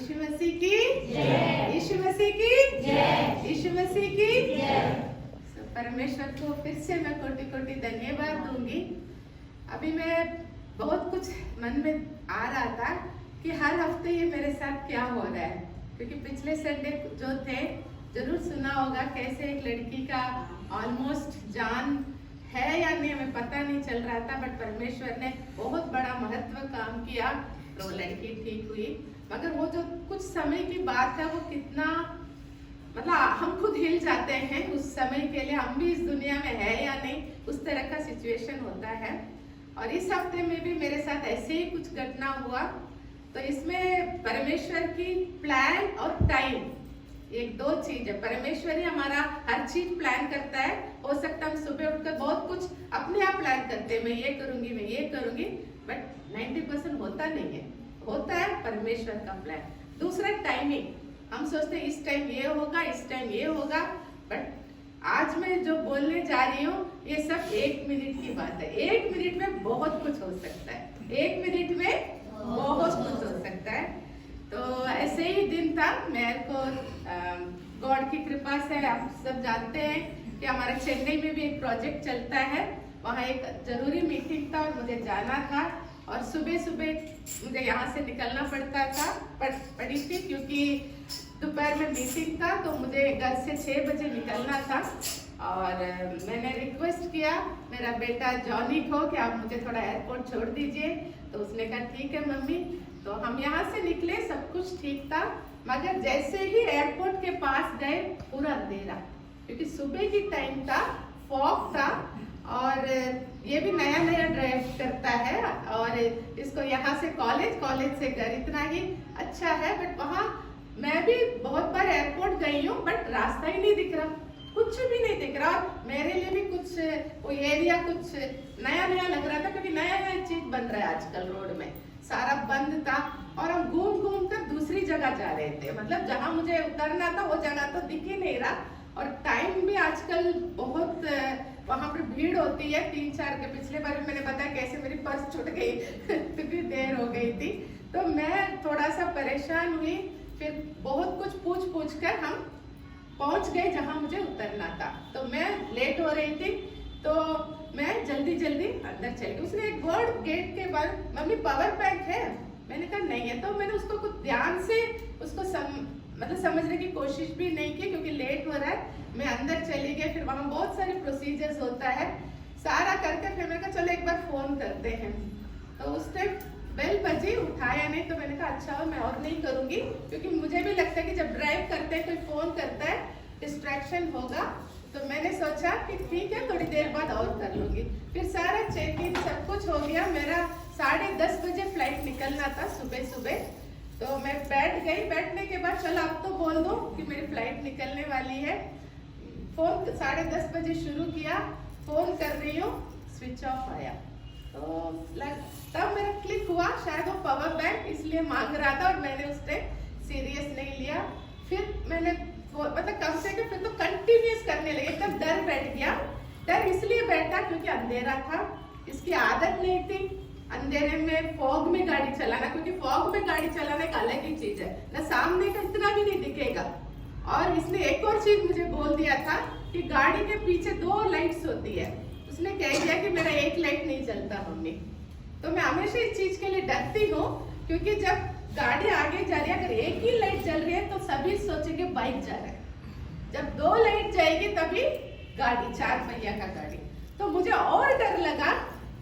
यीशु मसीह की जय, यीशु मसीह की जय, यीशु मसीह की जय। परमेश्वर को फिर से मैं कोटि कोटि धन्यवाद दूंगी। अभी मैं बहुत कुछ मन में आ रहा था कि हर हफ्ते ये मेरे साथ क्या हो रहा है, क्योंकि पिछले संडे जो थे जरूर सुना होगा कैसे एक लड़की का ऑलमोस्ट जान है या नहीं हमें पता नहीं चल रहा था, बट परमेश्वर ने बहुत बड़ा महत्व काम किया तो लड़की ठीक हुई। मगर वो जो कुछ समय की बात है वो कितना मतलब हम खुद हिल जाते हैं उस समय के लिए, हम भी इस दुनिया में है या नहीं, उस तरह का सिचुएशन होता है। और इस हफ्ते में भी मेरे साथ ऐसे ही कुछ घटना हुआ। तो इसमें परमेश्वर की प्लान और टाइम एक दो चीज है। परमेश्वर ही हमारा हर चीज प्लान करता है। हो सकता है हम सुबह उठकर बहुत कुछ अपने आप प्लान करते हैं, मैं ये करूंगी मैं ये करूंगी, बट 90% होता नहीं है, होता है परमेश्वर का प्लान। दूसरा टाइमिंग, हम सोचते हैं इस टाइम ये होगा इस टाइम ये होगा, बट आज मैं जो बोलने जा रही हूँ ये सब 1 मिनट की बात है। 1 मिनट में बहुत कुछ हो सकता है, 1 मिनट में बहुत कुछ हो सकता है। तो ऐसे ही दिन था, मेरे को गॉड की कृपा से आप सब जानते हैं कि हमारे चेन्नई में भी एक प्रोजेक्ट चलता है, वहाँ एक जरूरी मीटिंग था और मुझे जाना था। और सुबह सुबह मुझे यहाँ से निकलना पड़ता था पड़ी थी, क्योंकि दोपहर में मीटिंग था तो मुझे घर से 6 बजे निकलना था। और मैंने रिक्वेस्ट किया मेरा बेटा जॉनी को कि आप मुझे थोड़ा एयरपोर्ट छोड़ दीजिए, तो उसने कहा ठीक है मम्मी। तो हम यहाँ से निकले, सब कुछ ठीक था, मगर जैसे ही एयरपोर्ट के पास गए पूरा अंधेरा, क्योंकि सुबह की टाइम था, फॉग था और ये भी नया नया ड्राइव करता है और इसको यहाँ से कॉलेज से घर इतना ही अच्छा है, बट वहाँ मैं भी बहुत बार एयरपोर्ट गई हूँ बट रास्ता ही नहीं दिख रहा, कुछ भी नहीं दिख रहा। और मेरे लिए भी कुछ वो एरिया कुछ नया नया लग रहा था, क्योंकि नया नया चीज बन रहा है आजकल, रोड में सारा बंद था और हम घूम घूम कर दूसरी जगह जा रहे थे, मतलब जहाँ मुझे उतरना था वो जगह तो दिख ही नहीं रहा। और टाइम भी आजकल बहुत वहां पर भीड़ होती है, 3-4 के पिछले बार भी मैंने बताया कैसे मेरी पर्स छूट गई क्योंकि देर हो गई थी। तो मैं थोड़ा सा परेशान हुई, फिर बहुत कुछ पूछ कर हम पहुंच गए जहां मुझे उतरना था। तो मैं लेट हो रही थी तो मैं जल्दी अंदर चली गई। उसने एक वर्ड गेट के बाद, मम्मी पावर बैंक है, मैंने कहा नहीं है। तो मैंने उसको कुछ ध्यान से उसको समझने की कोशिश भी नहीं की, क्योंकि लेट हो रहा है। मैं अंदर चली गई, फिर वहां बहुत सारे प्रोसीजर्स होता है, सारा करके फिर मैंने कहा चलो एक बार फोन करते हैं। तो उस टाइम बेल बजी, उठाया नहीं, तो मैंने कहा अच्छा मैं और नहीं करूंगी, क्योंकि मुझे भी लगता है कि जब ड्राइव करते हैं कोई फोन करता है डिस्ट्रैक्शन होगा। तो मैंने सोचा कि ठीक है थोड़ी देर बाद और कर लूंगी। फिर सारा चेक इन सब कुछ हो गया। मेरा 10:30 बजे फ्लाइट निकलना था सुबह। तो मैं बैठ गई, बैठने के बाद चलो अब तो बोल दो कि मेरी फ्लाइट निकलने वाली है। फोन 10:30 बजे शुरू किया, फोन कर रही हूँ, स्विच ऑफ आया। तो तब मेरा क्लिक हुआ, शायद वो पावर बैंक इसलिए मांग रहा था और मैंने उस टाइम सीरियस नहीं लिया। फिर मैंने मतलब कम से कम फिर तो कंटिन्यूस करने लगे, एकदम डर बैठ गया। डर इसलिए बैठा क्योंकि अंधेरा था, इसकी आदत नहीं थी अंधेरे में फॉग में गाड़ी चलाना, क्योंकि फॉग में गाड़ी चलाना एक अलग ही चीज है ना, सामने का इतना भी नहीं दिखेगा। और इसने एक और चीज मुझे बोल दिया था कि गाड़ी के पीछे 2 लाइट्स होती है, उसने कह दिया कि मेरा एक लाइट नहीं चलता मम्मी। तो मैं हमेशा इस चीज के लिए डरती हूँ, क्योंकि जब गाड़ी आगे जा रही है अगर एक ही लाइट जल रही है तो सभी सोचेंगे बाइक जा रहा है, जब 2 लाइट जाएगी तभी गाड़ी 4 पहिया का गाड़ी। तो मुझे और डर लगा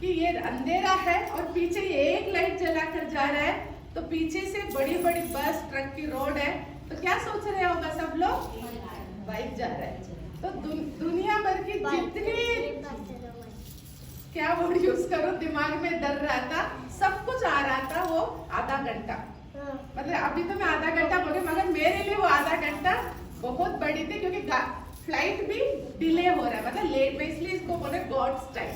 कि ये अंधेरा है और पीछे एक लाइट जलाकर जा रहा है, तो पीछे से बड़ी बड़ी बस ट्रक की रोड है, तो क्या सोच रहे होगा सब लोग, बाइक जा रहा है। तो दुनिया भर की जितनी क्या वर्ड यूज करो दिमाग में डर रहा था, सब कुछ आ रहा था। वो आधा घंटा, मतलब अभी तो मैं आधा घंटा बोली, मगर मेरे लिए वो आधा घंटा बहुत बड़ी थी, क्योंकि फ्लाइट भी डिले हो रहा है, मतलब लेट में, इसलिए इसको बोले गॉड्स टाइम।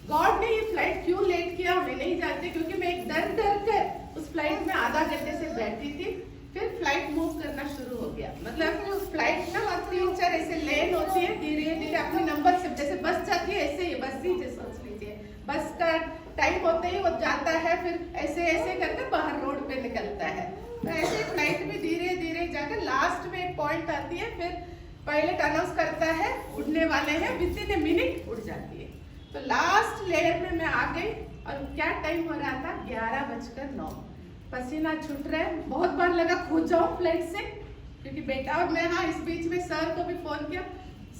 गॉड ने ये फ्लाइट क्यों लेट किया मैं नहीं जानती, क्योंकि मैं एक डर कर उस फ्लाइट में आधा घंटे से बैठी थी। फिर फ्लाइट मूव करना शुरू हो गया, मतलब फ्लाइट ना 3-4 ऐसे लेन होती है, धीरे धीरे अपने नंबर से, जैसे बस जाती है ऐसे ही बस नीचे सोच लीजिए, बस का टाइम होते ही वो जाता है, फिर ऐसे ऐसे करके बाहर रोड पे निकलता है। तो ऐसे फ्लाइट में धीरे धीरे जाकर लास्ट में एक पॉइंट आती है, फिर पायलट अनाउंस करता है उड़ने वाले हैं, विद इन ए मिनट उड़ जाती है। तो लास्ट लेयर में मैं आ गई और क्या टाइम हो रहा था, 11:09। पसीना छूट रहा है, बहुत बार लगा कूद जाऊं फ्लाइट से, क्योंकि बेटा और मैं, हाँ इस बीच में सर को भी फोन किया,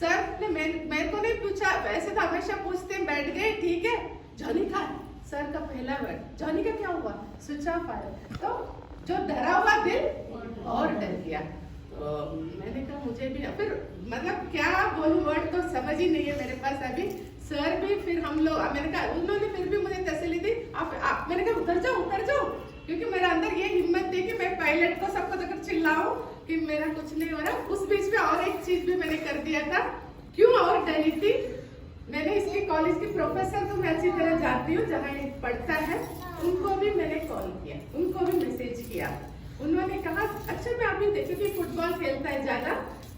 सर ने मेरे को नहीं पूछा, वैसे तो हमेशा पूछते हैं, बैठ गए ठीक है, जॉनी का सर का पहला वर्ड, जॉनी का क्या हुआ, स्विच ऑफ आया। तो जो डरा हुआ दिल और डर गया। तो मैंने कहा मुझे भी, फिर मतलब क्या बोलूं, वर्ड तो समझ ही नहीं है मेरे पास अभी। सर भी फिर हम लोग, मैंने कहा, उन्होंने फिर भी मुझे तसल्ली दी, आप मैंने कहा उतर जाओ, क्योंकि मेरे अंदर ये हिम्मत थी कि मैं पायलट को सबको जगह चिल्लाऊं कि मेरा कुछ नहीं हो रहा। उस बीच में और एक चीज भी मैंने कर दिया था, क्यों और डरी थी मैंने, इसलिए कॉलेज के प्रोफेसर को मैं अच्छी तरह जानती हूँ, जहाँ ये पढ़ता है, उनको भी मैंने कॉल किया, उनको भी मैसेज किया। उन्होंने कहा अच्छा मैं अभी देखी कि फुटबॉल खेलता है ज्यादा,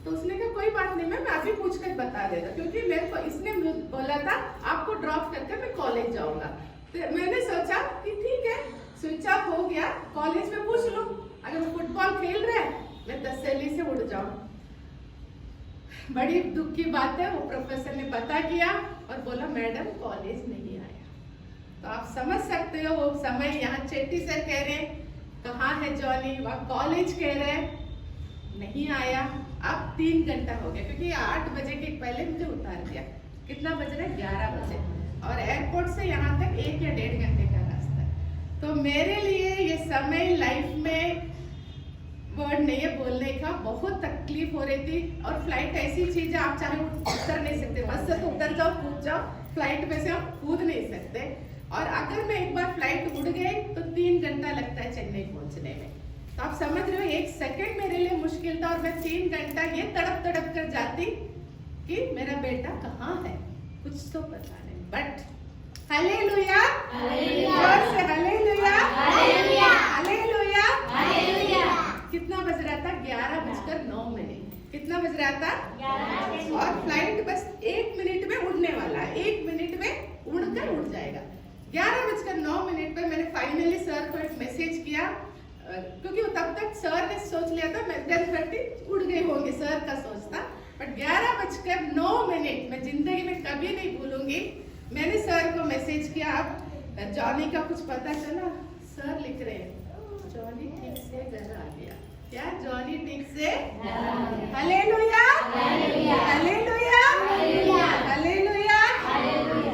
तो उसने कहा कोई बात नहीं, मैं अभी पूछ कर बता देगा, क्योंकि मेरे को इसने बोला था आपको ड्रॉप करके मैं कॉलेज जाऊंगा। तो मैंने सोचा कि ठीक है, स्विच ऑफ हो गया, कॉलेज में पूछ लो, अगर वो फुटबॉल खेल रहे हैं मैं तसल्ली से उड़ जाऊं। बड़ी दुख की बात है, वो प्रोफेसर ने पता किया और बोला मैडम कॉलेज नहीं आया। तो आप समझ सकते हो वो समय, यहाँ चेट्टी सर कह रहे हैं कहाँ है जॉनी, वहाँ कॉलेज कह रहे हैं नहीं आया। अब 3 घंटा हो गया, क्योंकि 8 बजे के पहले मुझे उतार दिया। कितना बज रहा है, 11 बजे, और एयरपोर्ट से यहाँ तक 1 या 1.5 घंटे का रास्ता है। तो मेरे लिए ये समय लाइफ में वर्ड नहीं है बोलने का, बहुत तकलीफ हो रही थी। और फ्लाइट ऐसी चीज है, आप चाहे उतर नहीं सकते, बस से तो उतर जाओ कूद जाओ, फ्लाइट में से हम कूद नहीं सकते। और अगर मैं एक बार फ्लाइट उड़ गई तो 3 घंटा लगता है चेन्नई पहुंचने में। तो आप समझ रहे हो, 1 सेकंड मेरे लिए मुश्किल था, और मैं 3 घंटा ये तड़प तड़प कर जाती कि मेरा बेटा कहाँ है, कुछ तो पता नहीं। बट हालेलुया, जोर से हालेलुया, हालेलुया, हालेलुया। कितना बज रहा था, 11:09। कितना बज रहा था, और फ्लाइट बस 1 मिनट में उड़ने वाला है, 1 मिनट में उड़कर उड़ जाएगा। 11:09 पे मैंने फाइनली सर को एक मैसेज किया, क्योंकि तब तक सर ने सोच लिया था मैं 10:30 उड़ गए होंगे, सर का सोच था। बट 11:09 मैं जिंदगी में कभी नहीं भूलूंगी, मैंने सर को मैसेज किया, अब जॉनी का कुछ पता चला? सर लिख रहे हैं जॉनी ठीक से घर आ गया। क्या जॉनी ठीक से? Hallelujah, hallelujah, hallelujah.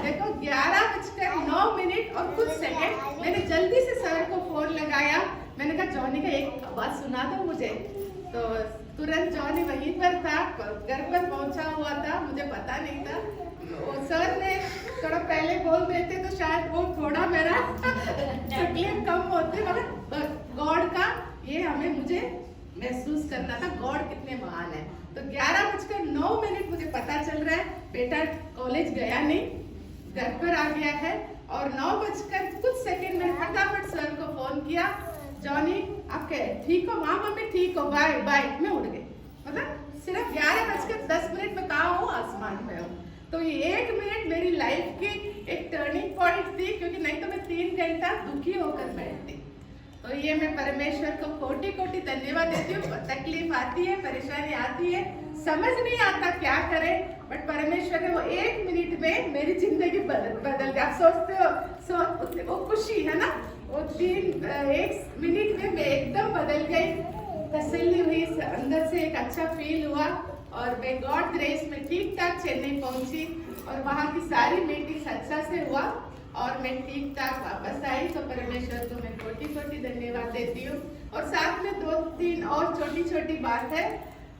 देखो 11:09 और कुछ सेकंड मैंने जल्दी से सर को फोन लगाया। मैंने कहा जॉनी का एक आवाज सुना दो मुझे। तो तुरंत जॉनी वहीं पर था, घर पर पहुंचा हुआ था, मुझे पता नहीं था। वो सर ने थोड़ा पहले बोल देते तो शायद वो थोड़ा मेरा तकलीफ कम होती, मगर गॉड का ये हमें मुझे महसूस करना था, गॉड कितने महान है। तो 11:09 मुझे पता चल रहा है बेटा कॉलेज गया नहीं, घर पर आ गया है। और 9:कुछ मैंने फटाफट सर को फोन किया, जॉनी आप ठीक हो? हाँ मम्मी ठीक हो, बाय बाय। मैं उड़ गई, मतलब सिर्फ 11:10 में कहा हूँ, आसमान पे हूँ। तो ये 1 मिनट मेरी लाइफ की एक टर्निंग पॉइंट थी, क्योंकि नहीं तो मैं 3 घंटा दुखी होकर बैठती। तो ये मैं परमेश्वर को कोटि कोटि धन्यवाद देती हूँ। तकलीफ आती है, परेशानी आती है, समझ नहीं आता क्या करें, बट परमेश्वर ने वो 1 मिनट में मेरी जिंदगी बदल दी। आप सोचते हो वो खुशी है ना, वो 1 मिनट में मैं एकदम बदल गई, तसल्ली हुई, अंदर से एक अच्छा फील हुआ। और मैं गॉड ग्रेस में ठीक ठाक चेन्नई पहुंची, और वहाँ की सारी मीटिंग्स अच्छा से हुआ, और मैं ठीक ठाक वापस आई। तो परमेश्वर को मैं कोटि कोटि धन्यवाद देती हूँ। और साथ में 2-3 और छोटी छोटी बात है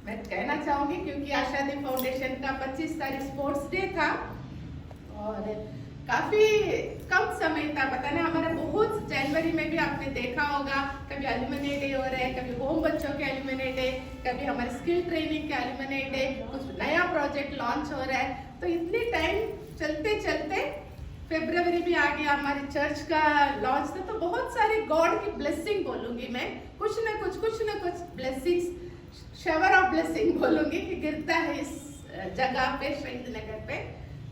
मैं कहना चाहूंगी, क्योंकि आशादी फाउंडेशन का 25 तारीख स्पोर्ट्स डे था, और काफी कम समय था, पता नहीं हमारा बहुत, जनवरी में भी आपने देखा होगा, कभी एल्यूमिनी डे हो रहा है, कभी होम बच्चों के एल्यूमिनी डे, कभी हमारे स्किल ट्रेनिंग के एल्यूमिनी डे, कुछ नया प्रोजेक्ट लॉन्च हो रहा है। तो इतनी टाइम चलते चलते फरवरी भी आ गया, हमारे चर्च का लॉन्च था। तो बहुत सारी गॉड की ब्लेसिंग बोलूंगी मैं, कुछ न कुछ ब्लेसिंग्स, शावर ऑफ ब्लेसिंग बोलूंगी कि गिरता है इस जगह पे, शहीद नगर पे।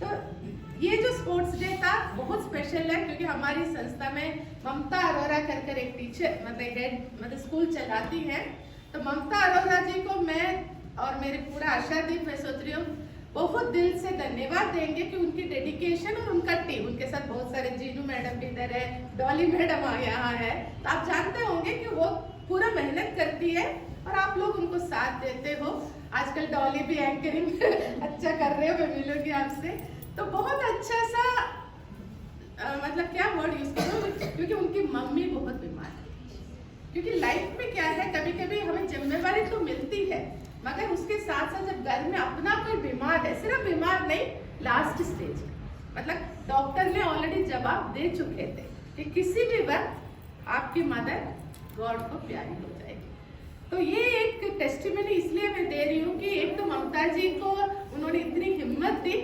तो ये जो स्पोर्ट्स डे था बहुत स्पेशल है, क्योंकि हमारी संस्था में ममता अरोरा कर एक टीचर मतलब स्कूल चलाती हैं। तो ममता अरोरा जी को मैं और मेरे पूरा आशादीप, मैं सोच रही हूँ बहुत दिल से धन्यवाद देंगे कि उनकी डेडिकेशन और उनका टीम, उनके साथ बहुत सारे जीनू मैडम भी इधर है, डॉली मैडम यहाँ है, तो आप जानते होंगे कि वो पूरा मेहनत करती है और आप लोग उनको साथ देते हो। आजकल डॉली भी एंकरिंग अच्छा कर रहे हो, मैं मिलूंगी आपसे। तो बहुत अच्छा सा मतलब क्या वर्ड यूज करूँ, क्योंकि उनकी मम्मी बहुत बीमार है। क्योंकि लाइफ में क्या है, कभी कभी हमें जिम्मेवारी तो मिलती है, मगर उसके साथ साथ जब घर में अपना कोई बीमार है, सिर्फ बीमार नहीं, लास्ट स्टेज, मतलब डॉक्टर ने ऑलरेडी जवाब दे चुके थे कि किसी भी वक्त आपकी मदर गॉड को प्यारी हो जाएगी। तो ये एक टेस्टिमनी इसलिए मैं दे रही हूँ कि एक तो ममता जी को उन्होंने इतनी हिम्मत दी,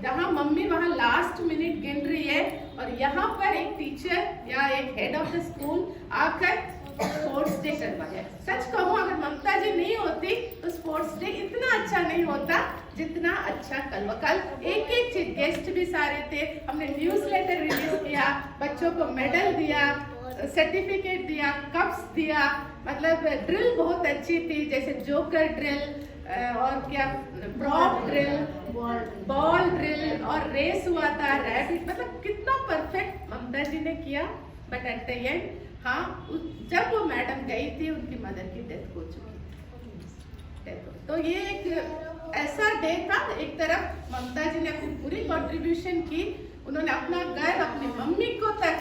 जहाँ मम्मी वहाँ लास्ट मिनट गिन रही है, और यहाँ पर एक टीचर या एक हेड ऑफ द स्कूल आकर स्पोर्ट्स डे करवाया। सच कहूँ, अगर ममता जी नहीं होती तो स्पोर्ट्स डे इतना अच्छा नहीं होता जितना अच्छा कल एक गेस्ट भी सारे थे। हमने न्यूज़लेटर रिलीज किया, बच्चों को मेडल दिया, सर्टिफिकेट दिया, कप्स दिया, मतलब ड्रिल बहुत अच्छी थी, जैसे जोकर ड्रिल और क्या प्रॉप ड्रिल, बॉल ड्रिल, और रेस हुआ था, रैबिट, मतलब कितना परफेक्ट ममता जी ने किया। बट एट द एंड हाँ, जब वो मैडम गई थी उनकी मदर की डेथ हो चुकी थी। तो ये एक ऐसा डे था, एक तरफ ममता जी ने अपनी पूरी कंट्रीब्यूशन की, उन्होंने अपना घर, अपनी मम्मी को तक,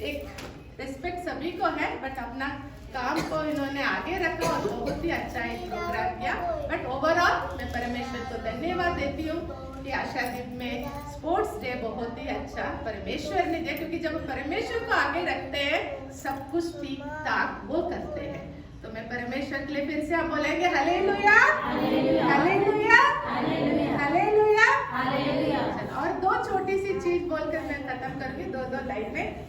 एक रिस्पेक्ट सभी को है, बट अपना काम को इन्होंने आगे रखा और बहुत ही अच्छा एक प्रोग्राम किया। बट ओवरऑल मैं परमेश्वर को धन्यवाद देती हूँ कि आशादीप में स्पोर्ट्स डे बहुत ही अच्छा परमेश्वर ने दिया, क्योंकि जब परमेश्वर को आगे रखते हैं सब कुछ ठीक ठाक वो करते हैं। तो मैं परमेश्वर के लिए फिर से हम बोलेंगे हालेलुया, हालेलुया, हालेलुया। और दो छोटी सी चीज बोलकर मैं खत्म करूंगी, दो लाइन में।